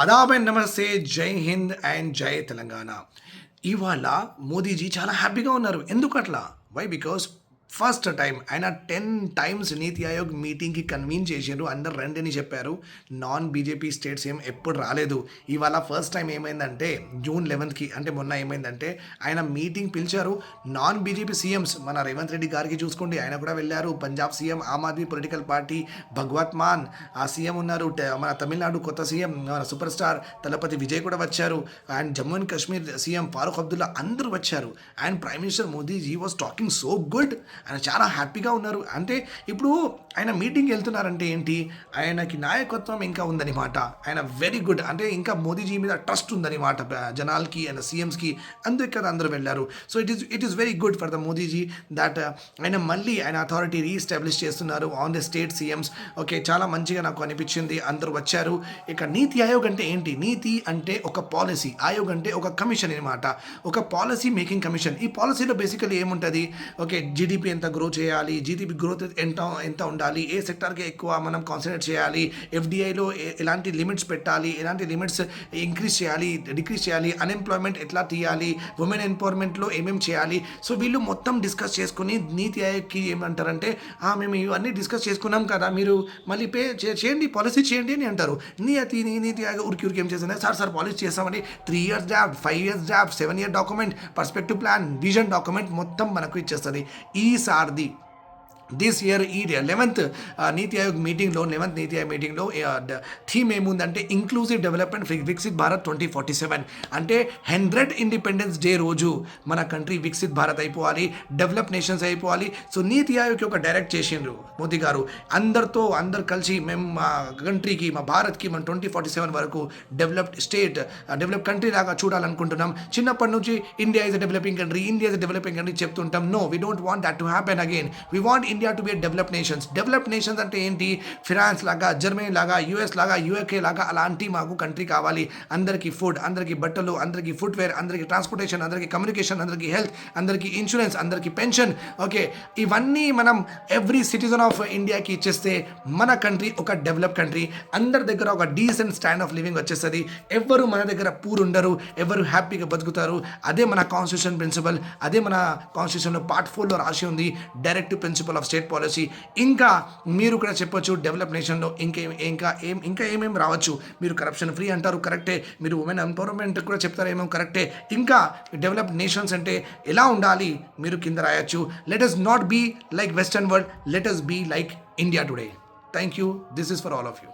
Aadab and నమస్తే, జై Hind and జై తెలంగాణ. ఇవాళ మోదీజీ చాలా హ్యాపీగా ఉన్నారు. ఎందుకు అట్లా? వై? బికాస్ ఫస్ట్ టైం ఆయన 10 టైమ్స్ నీతి ఆయోగ్ మీటింగ్కి కన్వీన్ చేసిండ్రు. అందరు రండి అని చెప్పారు. నాన్ బీజేపీ స్టేట్స్ ఎప్పుడు రాలేదు. ఇవాళ ఫస్ట్ టైం ఏమైందంటే జూన్ 11కి అంటే మొన్న ఏమైందంటే ఆయన మీటింగ్ పిలిచారు. నాన్ బీజేపీ సీఎంస్ మన రేవంత్ రెడ్డి గారికి చూసుకోండి, ఆయన కూడా వెళ్ళారు. Punjab CM Aam Aadmi political party భగవత్ మాన్ ఆ సీఎం ఉన్నారు. మన తమిళనాడు కొత్త సీఎం మన సూపర్ స్టార్ తలపతి విజయ్ కూడా వచ్చారు. And Jammu and Kashmir CM Farooq Abdullah అందరూ వచ్చారు. And prime minister Modiji was talking so good. ఆయన చాలా హ్యాపీగా ఉన్నారు. అంటే ఇప్పుడు ఆయన మీటింగ్ వెళ్తున్నారంటే ఏంటి, ఆయనకి నాయకత్వం ఇంకా ఉందన్నమాట. ఆయన వెరీ గుడ్, అంటే ఇంకా మోదీజీ మీద ట్రస్ట్ ఉందన్నమాట జనాలకి అండ్ సీఎంస్కి. అందుకే కదా అందరూ వెళ్ళారు. So it is very good for the Modiji that ఆయన మళ్ళీ ఆయన అథారిటీ రీఎస్టాబ్లిష్ చేస్తున్నారు on the state CMs. Okay, చాలా మంచిగా నాకు అనిపించింది. అందరూ వచ్చారు. ఇక నీతి ఆయోగ్ అంటే ఏంటి? నీతి అంటే ఒక పాలసీ, ఆయోగ్ అంటే ఒక కమిషన్ అనమాట, ఒక పాలసీ మేకింగ్ కమిషన్. ఈ పాలసీలో బేసికలీ ఏముంటుంది? ఓకే, జీడిపి ఎంత గ్రో చేయాలి, జీడిపి గ్రోత్ ఎంత ఉండాలి, ఏ సెక్టార్కి ఎక్కువ మనం కాన్సన్ట్రేట్ చేయాలి, ఎఫ్డిఐలో ఎలాంటి లిమిట్స్ పెట్టాలి, ఎలాంటి లిమిట్స్ ఇంక్రీజ్ చేయాలి, డిక్రీజ్ చేయాలి, అన్ఎంప్లాయ్మెంట్ ఎట్లా తీయాలి, ఉమెన్ ఎంపవర్మెంట్లో ఏమేమి చేయాలి. సో వీళ్ళు మొత్తం డిస్కస్ చేసుకుని నీతి ఆయోగ్కి ఏమంటారంటే మేము ఇవన్నీ డిస్కస్ చేసుకున్నాం కదా, మీరు మళ్ళీ పే చేయండి, పాలసీ చేయండి అని అంటారు. నీతి ఆయోగ్ ఉరికి ఏం చేసింది, సార్ పాలసీ చేస్తామండి, 3 years draft, 5 years draft, 7 year document, perspective plan, vision document మొత్తం మనకు ఇచ్చేస్తుంది. ఈసారిది దిస్ ఇయర్ ఈ 11th నీతి ఆయోగ్ మీటింగ్లో 11th నీతి ఆయోగ్ మీటింగ్లో థీమ్ ఏముందంటే ఇంక్లూజివ్ డెవలప్మెంట్ వికసిత్ భారత్ 2047. అంటే 100th ఇండిపెండెన్స్ డే రోజు మన కంట్రీ వికసిత్ భారత్ అయిపోవాలి, డెవలప్ నేషన్స్ అయిపోవాలి. సో నీతి ఆయోగ్కి ఒక డైరెక్ట్ చేసిండ్రు మోదీ గారు. అందరు కలిసి మేము మా కంట్రీకి, మా భారత్కి మనం 2047 వరకు డెవలప్డ్ స్టేట్, డెవలప్ కంట్రీ లాగా చూడాలనుకుంటున్నాం. చిన్నప్పటి నుంచి India is a developing country చెప్తుంటాం. No, we don't want that to happen again. We want India to be develop nations అంటే ఏంటి? ఫ్రాన్స్ లాగా, జర్మనీ లాగా, యుఎస్ లాగా, యూకే లాగా అలాంటి మాకు కంట్రీ కావాలి. అందరికీ ఫుడ్, అందరికీ బట్టలు, అందరికీ ఫుట్వేర్, అందరికీ ట్రాన్స్పోర్టేషన్, అందరికీ కమ్యూనికేషన్, అందరికీ హెల్త్, అందరికీ ఇన్సూరెన్స్, అందరికీ పెన్షన్. ఓకే, ఇవన్నీ మనం ఎవ్రీ సిటిజన్ ఆఫ్ ఇండియాకి ఇచ్చేస్తే మన కంట్రీ ఒక డెవలప్ కంట్రీ. అందరి దగ్గర ఒక డీసెంట్ స్టాండ్ ఆఫ్ లివింగ్ వచ్చేస్తుంది. ఎవరు మన దగ్గర పూర్ ఉండరు, ఎవరు హ్యాపీగా బతుకుతారు. అదే మన కాన్స్టిట్యూషన్ ప్రిన్సిపల్, అదే మన కాన్స్టిట్యూషన్లో పార్ట్ 4లో రాసి ఉంది, direct principle of state policy. ఇంకా మీరు కూడా చెప్పొచ్చు డెవలప్ నేషన్లో ఇంకా ఏమేమి రావచ్చు. మీరు కరప్షన్ ఫ్రీ అంటారు, కరెక్టే. మీరు ఉమెన్ ఎంపవర్మెంట్ కూడా చెప్తారు, ఏమేమి కరెక్టే. ఇంకా డెవలప్ నేషన్స్ అంటే ఎలా ఉండాలి మీరు కింద రాయొచ్చు. Let us not be like western world, let us be like India today. Thank you. This is for all of you.